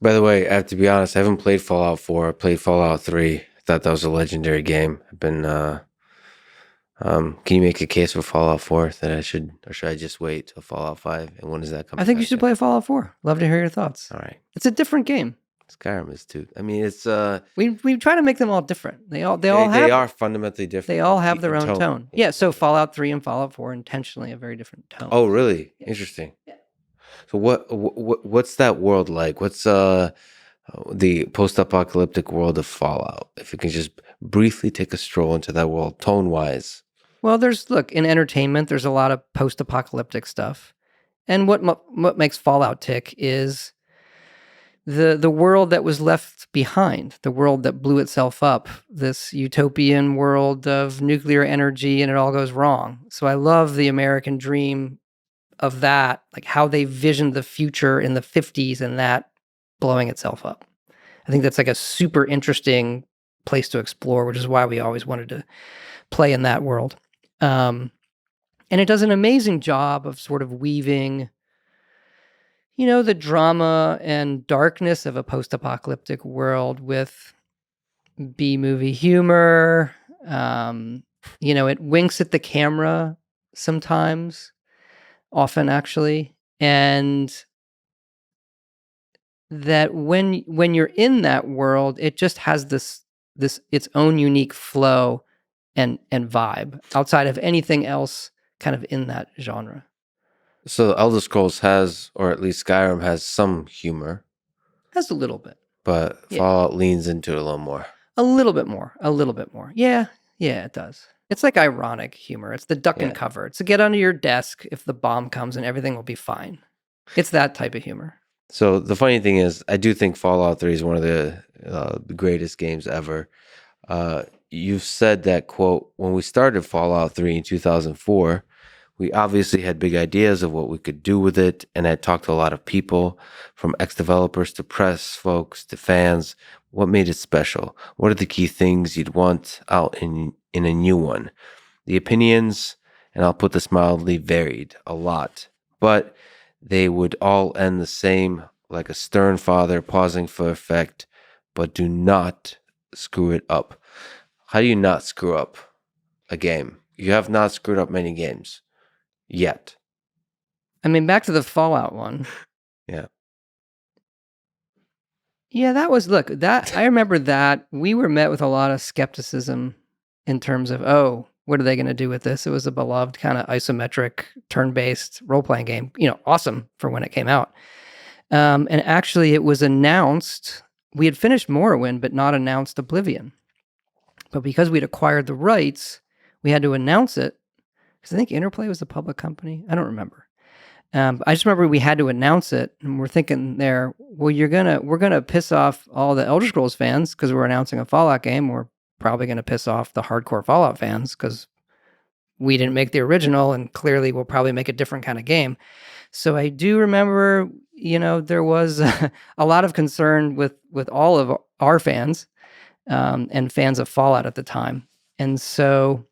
By the way, I have to be honest, I haven't played Fallout 4. I played Fallout 3. I thought that was a legendary game. I've been can you make a case for Fallout 4 that I should, or should I just wait till Fallout 5? And when is that I coming think you out should again? play Fallout 4. Love to hear your thoughts. All right. It's a different game. Skyrim is too. I mean, it's We try to make them all different. They all they have are fundamentally different. they all have their in own tone. Yeah, so Fallout 3 and Fallout 4 intentionally a very different tone. Oh, really? Yeah. Interesting. Yeah. So what's that world like? What's the post-apocalyptic world of Fallout? If you can just briefly take a stroll into that world, tone-wise. Well, in entertainment, there's a lot of post-apocalyptic stuff. And what makes Fallout tick is the world that was left behind, the world that blew itself up, this utopian world of nuclear energy, and it all goes wrong. So I love the American dream of that, like how they visioned the future in the 50s and that blowing itself up. I think that's like a super interesting place to explore, which is why we always wanted to play in that world. And it does an amazing job of sort of weaving, the drama and darkness of a post-apocalyptic world with B-movie humor. It winks at the camera sometimes, often actually, and that when you're in that world, it just has this its own unique flow and vibe outside of anything else kind of in that genre. So Elder Scrolls has, or at least Skyrim has some humor. Has a little bit. But Yeah. Fallout leans into it a little more. A little bit more. Yeah, it does. It's like ironic humor. It's the duck and cover. It's to get under your desk if the bomb comes and everything will be fine. It's that type of humor. So the funny thing is, I do think Fallout 3 is one of the greatest games ever. You've said that, quote, when we started Fallout 3 in 2004, we obviously had big ideas of what we could do with it, and I talked to a lot of people, from ex-developers to press folks to fans. What made it special? What are the key things you'd want out in a new one? The opinions, and I'll put this mildly, varied a lot, but they would all end the same, like a stern father pausing for effect, but do not screw it up. How do you not screw up a game? You have not screwed up many games. Yet. I mean, back to the Fallout one. Yeah. Yeah, I remember that we were met with a lot of skepticism in terms of, what are they going to do with this? It was a beloved kind of isometric turn-based role-playing game, awesome for when it came out. And actually it was announced, we had finished Morrowind, but not announced Oblivion. But because we'd acquired the rights, we had to announce it. Because I think Interplay was a public company. I don't remember. I just remember we had to announce it, and we're thinking there, well, we're gonna piss off all the Elder Scrolls fans because we're announcing a Fallout game. We're probably gonna piss off the hardcore Fallout fans because we didn't make the original, and clearly we'll probably make a different kind of game. So I do remember, there was a lot of concern with all of our fans and fans of Fallout at the time, and so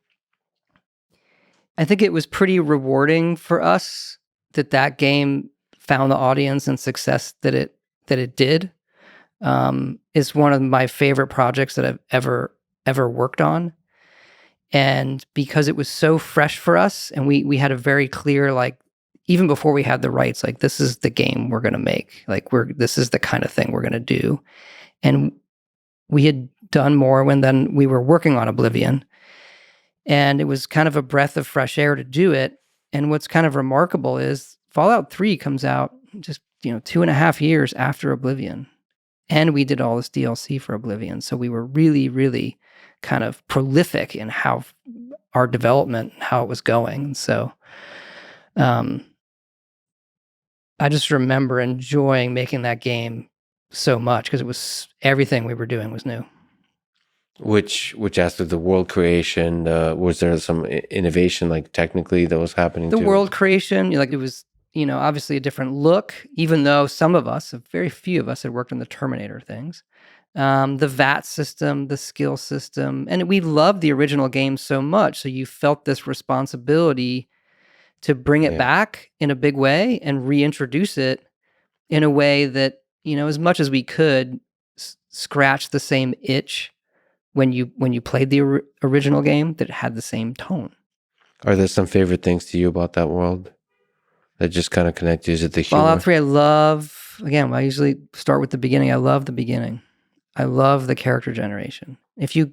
I think it was pretty rewarding for us that game found the audience and success that it did. Is one of my favorite projects that I've ever worked on. And because it was so fresh for us, and we had a very clear, like, even before we had the rights, like, this is the game we're going to make. Like, this is the kind of thing we're going to do. And we had done Morrowind, then we were working on Oblivion. And it was kind of a breath of fresh air to do it. And what's kind of remarkable is Fallout 3 comes out just, 2.5 years after Oblivion. And we did all this DLC for Oblivion. So we were really, really kind of prolific in how our development, how it was going. And so I just remember enjoying making that game so much because it was everything we were doing was new. Which aspect of the world creation, was there some innovation, like technically, that was happening? The world creation, like, it was, obviously a different look, even though very few of us had worked on the Terminator things. The VAT system, the skill system, and we loved the original game so much. So you felt this responsibility to bring it back in a big way and reintroduce it in a way that, as much as we could, scratch the same itch when you played the original game, that it had the same tone. Are there some favorite things to you about that world that just kind of connect you? Is it the humor? Fallout 3, I love. Again, I usually start with the beginning. I love the beginning. I love the character generation. If you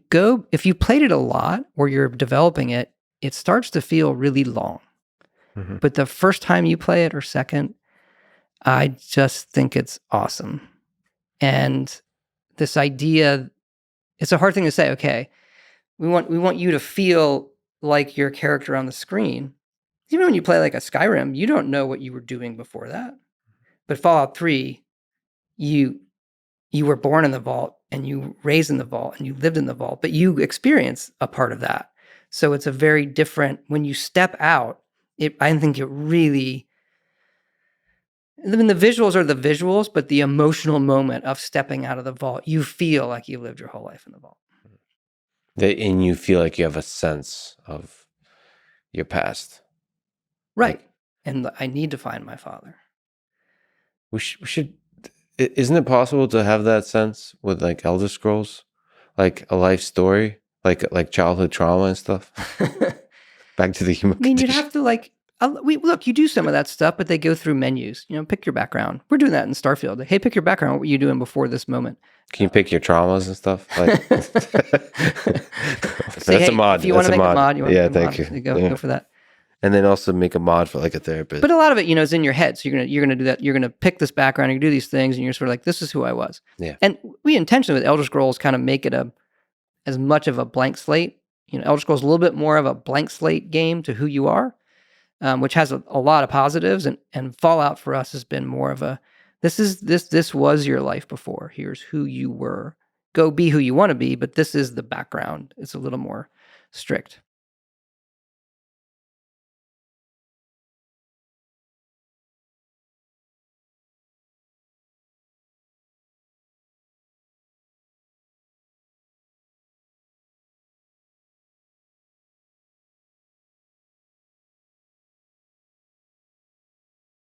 played it a lot or you're developing it, it starts to feel really long. Mm-hmm. But the first time you play it or second, I just think it's awesome. And this idea, it's a hard thing to say, okay, we want you to feel like your character on the screen. Even when you play like a Skyrim, you don't know what you were doing before that. But Fallout 3, you were born in the vault and you were raised in the vault and you lived in the vault, but you experience a part of that. So it's a very different, when you step out, I think it really, I mean, the visuals are the visuals, but the emotional moment of stepping out of the vault, you feel like you lived your whole life in the vault. And you feel like you have a sense of your past. Right. And I need to find my father. We should. Isn't it possible to have that sense with like Elder Scrolls, like a life story, like childhood trauma and stuff? Back to the human. I mean, condition. you'd have to look. You do some of that stuff, but they go through menus. Pick your background. We're doing that in Starfield. Hey, pick your background. What were you doing before this moment? Can you pick your traumas and stuff? Like, Say, that's a mod. If you want to make a mod, you want yeah, to make a thank mod. you. Go for that. And then also make a mod for like a therapist. But a lot of it, is in your head. So you're gonna do that. You're gonna pick this background. You do these things, and you're sort of like, this is who I was. Yeah. And we intentionally with Elder Scrolls kind of make it as much of a blank slate. Elder Scrolls is a little bit more of a blank slate game to who you are, which has a lot of positives. And Fallout for us has been more of a, this was your life before. Here's who you were. Go be who you want to be, but this is the background. It's a little more strict.